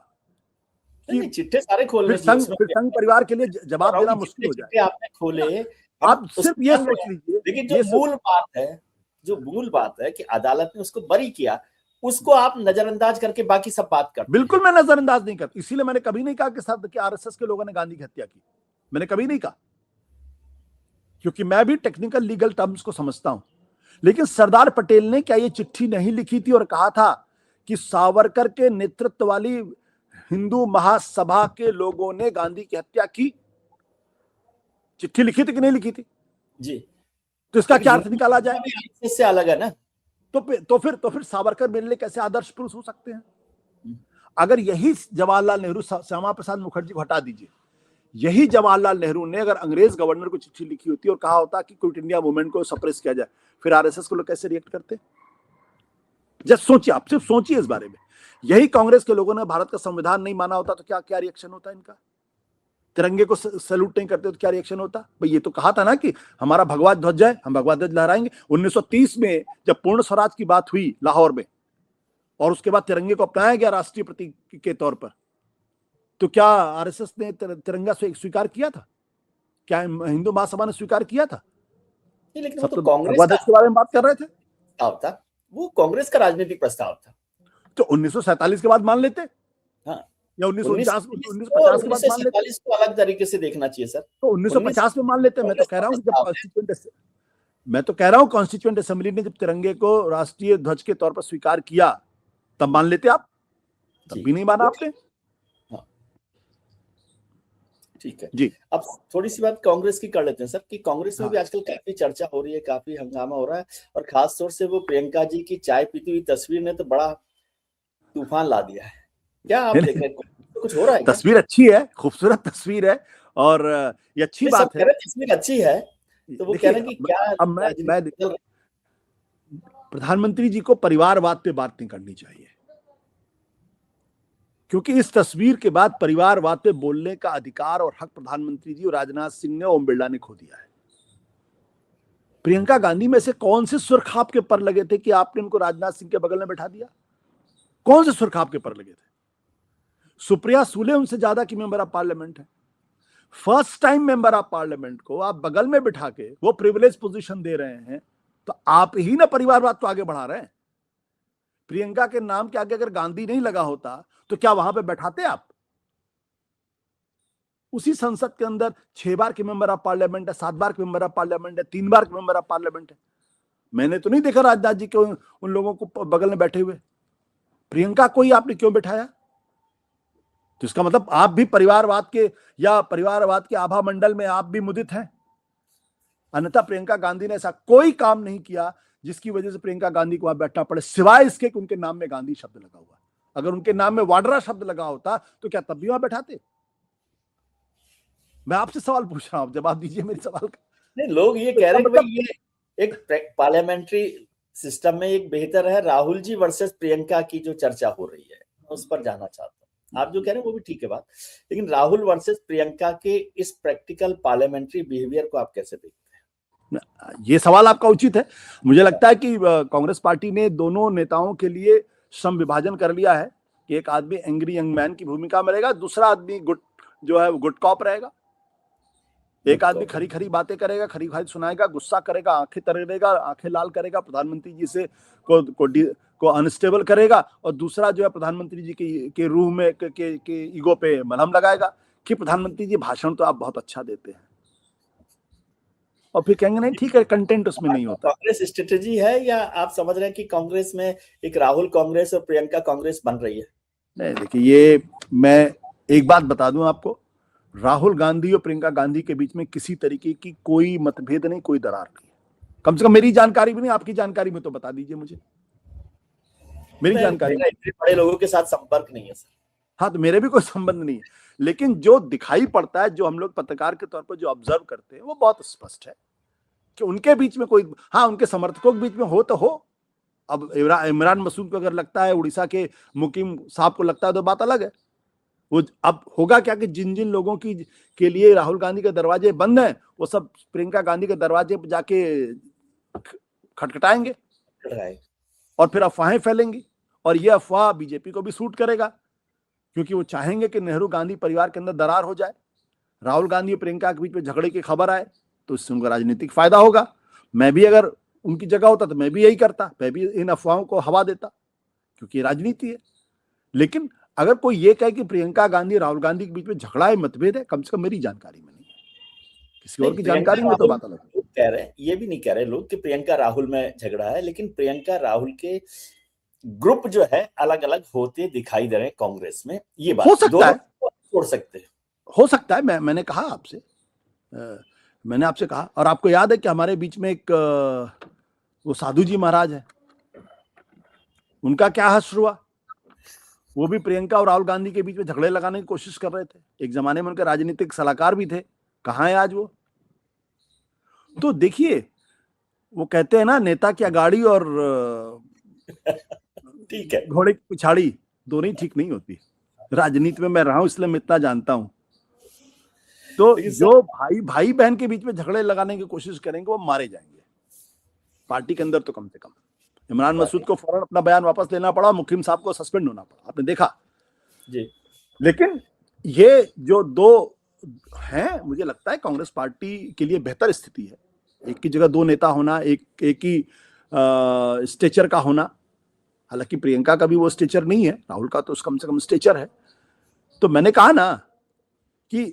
कि चिट्ठे सारे खोल, फिर संघ परिवार के लिए जवाब देना मुश्किल हो जाए। आपने खोले, आप सिर्फ ये सोच लीजिए, लेकिन जो मूल बात है कि अदालत ने उसको बरी किया, उसको आप नजरअंदाज करके बाकी सब बात कर। बिल्कुल मैं नजरअंदाज नहीं करता, इसीलिए मैंने कभी नहीं कहा कि आरएसएस के लोगों ने गांधी की हत्या की, मैंने कभी नहीं कहा, क्योंकि मैं भी टेक्निकल लीगल टर्म्स को समझता हूं। लेकिन सरदार पटेल ने क्या ये चिट्ठी नहीं लिखी थी और कहा था कि सावरकर के नेतृत्व वाली हिंदू महासभा के लोगों ने गांधी की हत्या की? चिट्ठी लिखी थी कि नहीं लिखी थी? जी। तो इसका क्या अर्थ निकाला जाए? इससे अलग है ना। तो फिर सावरकर मेरे लिए कैसे आदर्श पुरुष हो सकते हैं? अगर यही जवाहरलाल नेहरू, श्यामा प्रसाद मुखर्जी को हटा दीजिए, यही जवाहरलाल नेहरू ने अगर अंग्रेज गवर्नर को चिट्ठी लिखी होती और कहा होता कि क्विट इंडिया मूवमेंट को सप्रेस किया जाए, फिर आरएसएस को लोग कैसे रिएक्ट करते? जस्ट सोचिए, आप सिर्फ सोचिए इस बारे में। यही कांग्रेस के लोगों ने भारत का संविधान नहीं माना होता तो क्या क्या रिएक्शन होता इनका? तिरंगे को सैल्यूट नहीं करते तो क्या रिएक्शन होता? भाई ये तो कहा था ना कि हमारा भगवा ध्वज है, हम भगवा ध्वज लहराएंगे। 1930 में जब पूर्ण स्वराज की बात हुई लाहौर में और उसके बाद तिरंगे को अपनाया गया राष्ट्रीय प्रतीक के तौर पर, तो क्या आरएसएस ने तिरंगा स्वीकार किया था? क्या हिंदू महासभा ने स्वीकार किया था? लेकिन वो तो कांग्रेस के बारे में बात कर रहे थे, था वो कांग्रेस का राजनीतिक प्रस्ताव था। तो 1947 के बाद मान लेते, हाँ, या 1950 के बाद मान लेते। को अलग तरीके से देखना चाहिए सर। तो 1950 में मान लेते। मैं तो कह रहा हूँ जब कॉन्स्टिट्यूएंट असेंबली ने जब तिरंगे को राष्ट्रीय ध्वज के तौर पर स्वीकार किया तब मान लेते आप, तब भी नहीं माना आपने। ठीक है जी। अब थोड़ी सी बात कांग्रेस की कर लेते हैं सर, कि कांग्रेस में भी आजकल काफी चर्चा हो रही है, काफी हंगामा हो रहा है, और खास तौर से वो प्रियंका जी की चाय पीती हुई तस्वीर ने तो बड़ा तूफान ला दिया है। क्या आप देख रहे हैं, कुछ हो रहा है? तस्वीर अच्छी है, खूबसूरत तस्वीर है और ये अच्छी बात है। तस्वीर अच्छी है तो वो कह रहे हैं कि क्या, अब मैं प्रधानमंत्री जी को परिवारवाद पे बात नहीं करनी चाहिए, क्योंकि इस तस्वीर के बाद परिवारवाद पे बोलने का अधिकार और हक प्रधानमंत्री जी और राजनाथ सिंह ने, ओम बिरला ने खो दिया है। प्रियंका गांधी में से कौन से सुर्ख आपके पर लगे थे कि आपने उनको राजनाथ सिंह के बगल में बैठा दिया? कौन से सुर्ख आपके पर लगे थे? सुप्रिया सूले उनसे ज्यादा की मेंबर ऑफ पार्लियामेंट है। First time member of parliament को आप बगल में बिठा के वो प्रिविलेज पोजीशन दे रहे हैं, तो आप ही ना परिवारवाद को आगे बढ़ा रहे हैं। प्रियंका के नाम के आगे अगर गांधी नहीं लगा होता तो क्या वहां पे बैठाते आप? उसी संसद के अंदर 6 बार के मेंबर ऑफ पार्लियामेंट है, 7 बार के मेंबर ऑफ पार्लियामेंट है, 3 बार के मेंबर ऑफ पार्लियामेंट है। मैंने तो नहीं देखा राजनाथ जी के उन लोगों को बगल में बैठे हुए। प्रियंका को ही आपने क्यों बिठाया? तो इसका मतलब आप भी परिवारवाद के या परिवारवाद के आभा मंडल में आप भी मुदित हैं। अन्यथा प्रियंका गांधी ने ऐसा कोई काम नहीं किया जिसकी वजह से प्रियंका गांधी को वहां बैठना पड़े, सिवाय इसके कि उनके नाम में गांधी शब्द लगा हुआ। अगर उनके नाम में वाड्रा शब्द लगा होता तो क्या तब भी वहां बैठाते? मैं आपसे सवाल पूछ रहा हूं, जवाब दीजिए मेरे सवाल का। नहीं, लोग ये कह रहे हैं कि भाई ये एक पार्लियामेंट्री सिस्टम में एक बेहतर है राहुल जी वर्सेस प्रियंका की जो चर्चा हो रही है, उस पर जाना चाहता हूँ। आप जो कह रहे हैं वो भी ठीक है बात, लेकिन राहुल वर्सेस प्रियंका के इस प्रैक्टिकल पार्लियामेंट्री बिहेवियर को आप कैसे देखते हैं? ये सवाल आपका उचित है। मुझे लगता है कि कांग्रेस पार्टी ने दोनों नेताओं के लिए श्रम विभाजन कर लिया है कि एक आदमी एंग्री यंग मैन की भूमिका में रहेगा, दूसरा आदमी गुड कॉप रहेगा। एक आदमी खरी खरी बातें करेगा, खरी खरी सुनाएगा, गुस्सा करेगा, आंखें तरेगा, आंखें लाल करेगा, प्रधानमंत्री जी से को अनस्टेबल करेगा, और दूसरा जो है प्रधानमंत्री जी के रूह में के ईगो पे मलहम लगाएगा कि प्रधानमंत्री जी भाषण तो आप बहुत अच्छा देते हैं, और फिर कहेंगे नहीं ठीक है, कंटेंट उसमें नहीं होता। कांग्रेस स्ट्रेटेजी है या आप समझ रहे हैं कि कांग्रेस में एक राहुल कांग्रेस और प्रियंका कांग्रेस बन रही है? नहीं, देखिए, ये मैं एक बात बता दूं आपको, राहुल गांधी और प्रियंका गांधी के बीच में किसी तरीके की कोई मतभेद नहीं, कोई दरार नहीं। कम से कम मेरी जानकारी भी नहीं, आपकी जानकारी में तो बता दीजिए मुझे। मेरी जानकारी में इतने बड़े लोगों के साथ संपर्क नहीं है सर। हाँ, तो मेरे भी कोई संबंध नहीं है, लेकिन जो दिखाई पड़ता है, जो हम लोग पत्रकार के तौर पर जो ऑब्जर्व करते हैं, वो बहुत स्पष्ट है कि उनके बीच में कोई, हाँ, उनके समर्थकों के बीच में हो तो हो। अब इमरान मसूद को अगर लगता है, उड़ीसा के मुकीम साहब को लगता है, तो बात अलग है। वो अब होगा क्या कि जिन जिन लोगों की के लिए राहुल गांधी के दरवाजे बंद हैं, वो सब प्रियंका गांधी के दरवाजे पर जाके खटखटाएंगे और फिर अफवाहें फैलेंगी, और ये अफवाह बीजेपी को भी सूट करेगा, क्योंकि वो चाहेंगे कि नेहरू गांधी परिवार के अंदर दरार हो जाए, राहुल गांधी और प्रियंका के बीच में झगड़े की खबर आए, तो इससे उनका राजनीतिक फायदा होगा। मैं भी अगर उनकी जगह होता तो मैं भी यही करता, मैं भी इन अफवाहों को हवा देता, क्योंकि राजनीति है। लेकिन अगर कोई ये कहे कि प्रियंका गांधी राहुल गांधी के बीच में झगड़ा है, मतभेद है, कम से कम मेरी जानकारी में नहीं है, किसी और की जानकारी में तो बात अलग है। कह रहे हैं, ये भी नहीं कह रहे लोग कि प्रियंका राहुल में झगड़ा है, लेकिन प्रियंका राहुल के ग्रुप जो है अलग अलग होते दिखाई दे रहे हैं कांग्रेस में। ये बात हो सकता है, छोड़ सकते हैं, हो सकता है। मैंने कहा आपसे, मैंने आपसे कहा, और आपको याद है कि हमारे बीच में एक वो साधु जी महाराज है, उनका क्या हश्र हुआ? वो भी प्रियंका और राहुल गांधी के बीच में झगड़े लगाने की कोशिश कर रहे थे। एक जमाने में उनके राजनीतिक सलाहकार भी थे, कहाँ है आज वो? तो देखिए, वो कहते हैं ना, नेता की अगाड़ी और ठीक है, घोड़े की पिछाड़ी दोनों ही ठीक नहीं होती। राजनीति में मैं रहा हूं, इसलिए मैं इतना जानता हूं। तो जो भाई बहन के बीच में झगड़े लगाने की कोशिश करेंगे, वो मारे जाएंगे पार्टी के अंदर। तो कम से कम इमरान मसूद को फौरन अपना बयान वापस लेना पड़ा, मुकीम साहब को सस्पेंड होना पड़ा, आपने देखा जी। लेकिन ये जो दो हैं, मुझे लगता है कांग्रेस पार्टी के लिए बेहतर स्थिति है। एक की जगह दो नेता होना, एक ही स्टेचर का होना। हालांकि प्रियंका का भी वो स्टेचर नहीं है, राहुल का तो कम से कम स्टेचर है। तो मैंने कहा ना कि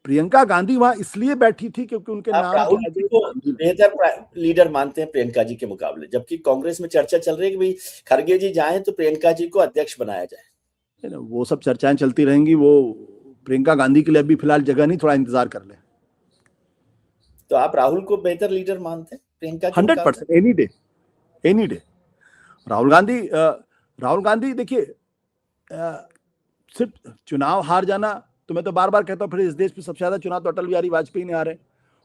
प्रियंका गांधी वहां इसलिए बैठी थी क्योंकि उनके नाम राहुल जी को बेहतर लीडर मानते हैं प्रियंका जी के मुकाबले, जबकि कांग्रेस में चर्चा चल रही है कि भाई खड़गे जी जाएं तो प्रियंका जी को अध्यक्ष बनाया जाए। वो सब चर्चाएं चलती रहेंगी। वो प्रियंका गांधी के लिए अभी फिलहाल जगह नहीं, थोड़ा इंतजार कर ले। तो आप राहुल को बेहतर लीडर मानते हैं प्रियंका के? 100%, एनी डे। राहुल गांधी देखिए, सिर्फ चुनाव हार जाना, तो मैं तो बार बार कहता हूं, फिर इस देश में सबसे ज्यादा चुनाव तो अटल बिहारी वाजपेयी ने हारे,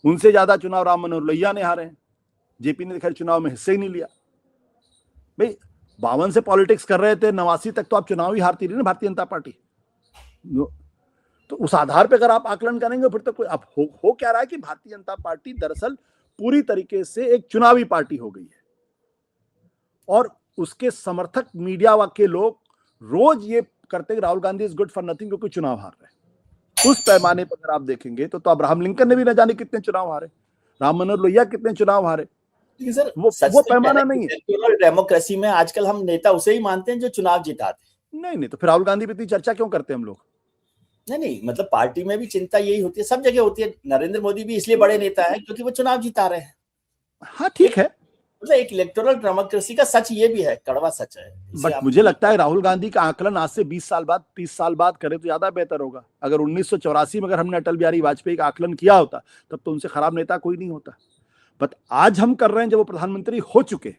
उनसे ज्यादा चुनाव राम मनोहर लोहिया ने हारे हैं। जेपी ने खैर चुनाव में हिस्से ही नहीं लिया। भाई 52 से पॉलिटिक्स कर रहे थे, 89 तक तो आप चुनाव ही हारती रही ना भारतीय जनता पार्टी। तो उस आधार पे अगर आप आकलन करेंगे, फिर तो कोई अब हो क्या रहा है कि भारतीय जनता पार्टी दरअसल पूरी तरीके से एक चुनावी पार्टी हो गई है, और उसके समर्थक मीडिया के लोग रोज ये करते हैं Rahul Gandhi is good for nothing क्योंकि चुनाव हार रहे। उस पैमाने पर अगर आप देखेंगे तो अब्राहम लिंकन ने भी न जाने कितने चुनाव हारे, राम मनोहर लोहिया कितने चुनाव हारे। सर, वो पैमाना नहीं है। डेमोक्रेसी में आजकल हम नेता उसे ही मानते हैं जो चुनाव जिताते। नहीं, तो फिर राहुल गांधी पे इतनी चर्चा क्यों करते हैं हम लोग? नहीं, मतलब पार्टी में भी चिंता यही होती है, सब जगह होती है। नरेंद्र मोदी भी इसलिए बड़े नेता है क्योंकि वो चुनाव जिता रहे हैं। हाँ, ठीक है, मतलब एक इलेक्टोरल डेमोक्रेसी का सच ये भी है, कड़वा सच है। बट मुझे लगता है राहुल गांधी का आकलन आज से 20 साल बाद 30 साल बाद करे तो ज्यादा बेहतर होगा। अगर 1984 में अगर हमने अटल बिहारी वाजपेयी का आकलन किया होता तब तो उनसे खराब नेता कोई नहीं होता। बट आज हम कर रहे हैं, जब वो प्रधानमंत्री हो चुके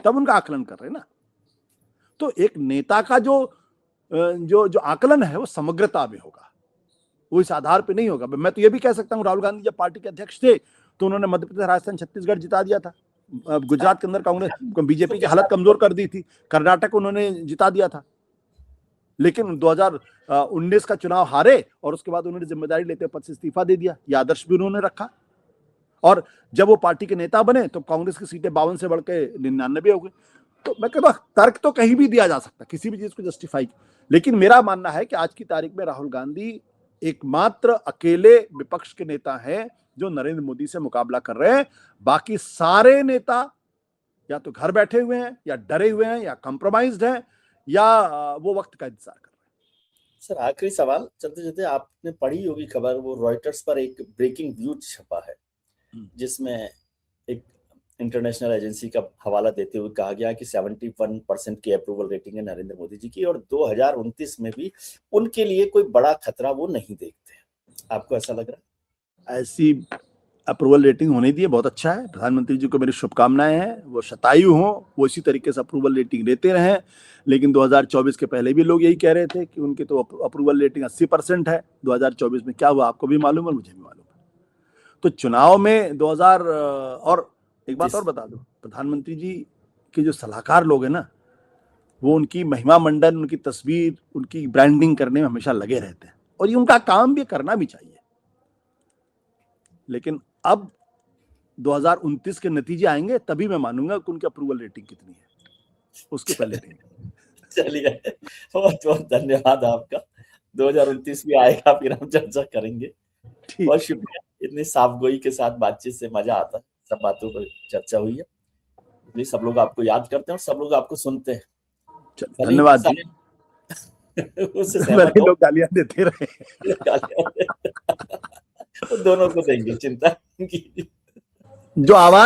तब उनका आकलन कर रहे हैं ना। तो एक नेता का जो जो जो आकलन है वो समग्रता में होगा, वो इस आधार पे नहीं होगा। मैं तो ये भी कह सकता हूँ, राहुल गांधी जब पार्टी के अध्यक्ष थे तो उन्होंने मध्य प्रदेश, राजस्थान, छत्तीसगढ़ जिता दिया था। गुजरात के अंदर कांग्रेस बीजेपी की हालत कमजोर कर दी थी। कर्नाटक उन्होंने जिता दिया था। लेकिन 2019 का चुनाव हारे और उसके बाद उन्होंने जिम्मेदारी लेते पद से इस्तीफा दे दिया। यह आदर्श भी उन्होंने रखा। और जब वो पार्टी के नेता बने तो कांग्रेस की सीटें 52 से बढ़ के 99 हो गई। तो मैं कहता हूं तर्क तो कहीं भी दिया जा सकता, किसी भी चीज को जस्टिफाई। लेकिन मेरा मानना है कि आज की तारीख में राहुल गांधी एकमात्र अकेले विपक्ष के नेता हैं जो नरेंद्र मोदी से मुकाबला कर रहे हैं। बाकी सारे नेता या तो घर बैठे हुए हैं, या डरे हुए हैं, या कंप्रोमाइज्ड हैं, या वो वक्त का इंतजार कर रहे हैं। सर आखिरी सवाल, चलते चलते, आपने पढ़ी होगी खबर, वो रॉयटर्स पर एक ब्रेकिंग न्यूज छपा है जिसमें एक इंटरनेशनल एजेंसी का हवाला देते हुए कहा गया कि 71% की अप्रूवल रेटिंग है नरेंद्र मोदी जी की, और 2029 में भी उनके लिए कोई बड़ा खतरा वो नहीं देखते। आपको ऐसा लग रहा है? ऐसी अप्रूवल रेटिंग होने दी है, बहुत अच्छा है। प्रधानमंत्री जी को मेरी शुभकामनाएं हैं, वो शतायु हो, वो इसी तरीके से अप्रूवल रेटिंग देते रहें। लेकिन 2024 के पहले भी लोग यही कह रहे थे कि उनकी तो अप्रूवल रेटिंग 80% है। 2024 में क्या हुआ आपको भी मालूम है, मुझे भी मालूम है। तो चुनाव में 2000 और एक बात और बता दो, प्रधानमंत्री जी के जो सलाहकार लोग हैं ना, वो उनकी महिमा मंडन, उनकी तस्वीर, उनकी ब्रांडिंग करने में हमेशा लगे रहते हैं, और ये उनका काम भी करना भी चाहिए। लेकिन अब 2029 के नतीजे आएंगे तभी मैं मानूंगा कि उनकी अप्रूवल रेटिंग कितनी है, उसके पहले नहीं। चलिए, बहुत बहुत धन्यवाद आपका। 2029 भी आएगा, फिर हम चर्चा करेंगे। बहुत शुक्रिया, इतनी साफगोई के साथ बातचीत से मजा आता है, सब बातों पर चर्चा हुई है, इसलिए सब लोग आपको याद करते हैं और सब लोग आपको सुनते हैं। धन्यवाद जी। उससे लोग गालियां देते रहे। दोनों को देंगे, चिंता की। जो आवाज